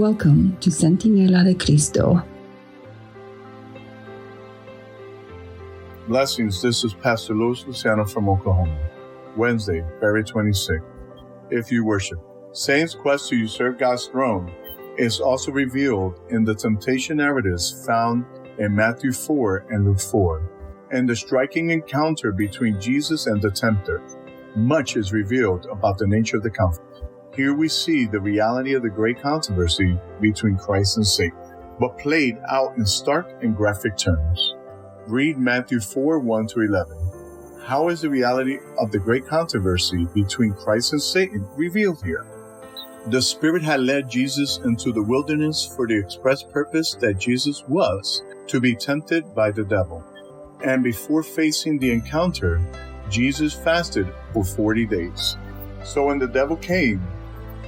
Welcome to Centinela de Cristo. Blessings, this is Pastor Luis Luciano from Oklahoma. Wednesday, February 26th. If you worship. Satan's quest to usurp God's throne is also revealed in the temptation narratives found in Matthew 4 and Luke 4, and the striking encounter between Jesus and the tempter. Much is revealed about the nature of the conflict. Here we see the reality of the great controversy between Christ and Satan, but played out in stark and graphic terms. Read Matthew 4, 1-11. How is the reality of the great controversy between Christ and Satan revealed here? The Spirit had led Jesus into the wilderness for the express purpose that Jesus was to be tempted by the devil. And before facing the encounter, Jesus fasted for 40 days. So when the devil came,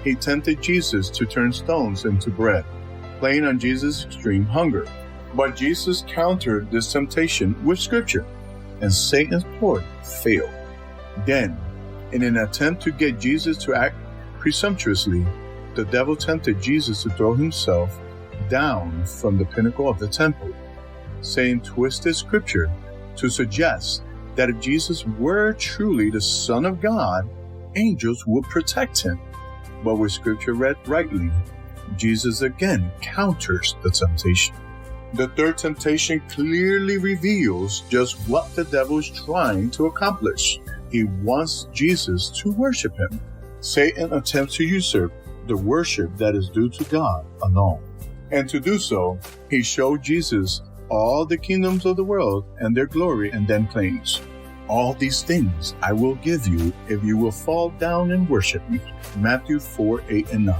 he tempted Jesus to turn stones into bread, playing on Jesus' extreme hunger. But Jesus countered this temptation with Scripture, and Satan's ploy failed. Then, in an attempt to get Jesus to act presumptuously, the devil tempted Jesus to throw himself down from the pinnacle of the temple. Satan twisted Scripture to suggest that if Jesus were truly the Son of God, angels would protect him. But with Scripture read rightly, Jesus again counters the temptation. The third temptation clearly reveals just what the devil is trying to accomplish. He wants Jesus to worship him. Satan attempts to usurp the worship that is due to God alone. And to do so, he showed Jesus all the kingdoms of the world and their glory, and then claims, "All these things I will give you if you will fall down and worship me." Matthew 4, 8 and 9.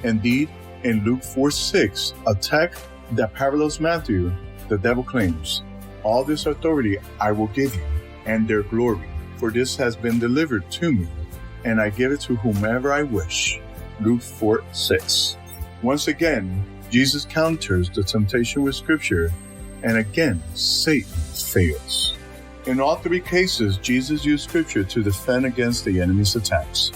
Indeed, in Luke 4, 6, a text that parallels Matthew, the devil claims, "All this authority I will give you, and their glory, for this has been delivered to me, and I give it to whomever I wish." Luke 4, 6. Once again, Jesus counters the temptation with Scripture, and again, Satan fails. In all three cases, Jesus used Scripture to defend against the enemy's attacks.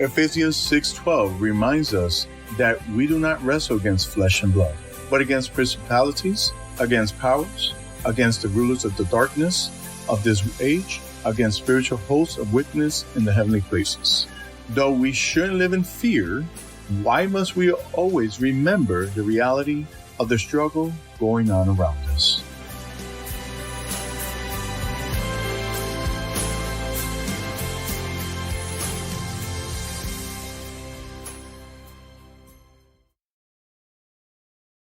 Ephesians 6:12 reminds us that we do not wrestle against flesh and blood, but against principalities, against powers, against the rulers of the darkness of this age, against spiritual hosts of wickedness in the heavenly places. Though we shouldn't live in fear, why must we always remember the reality of the struggle going on around us?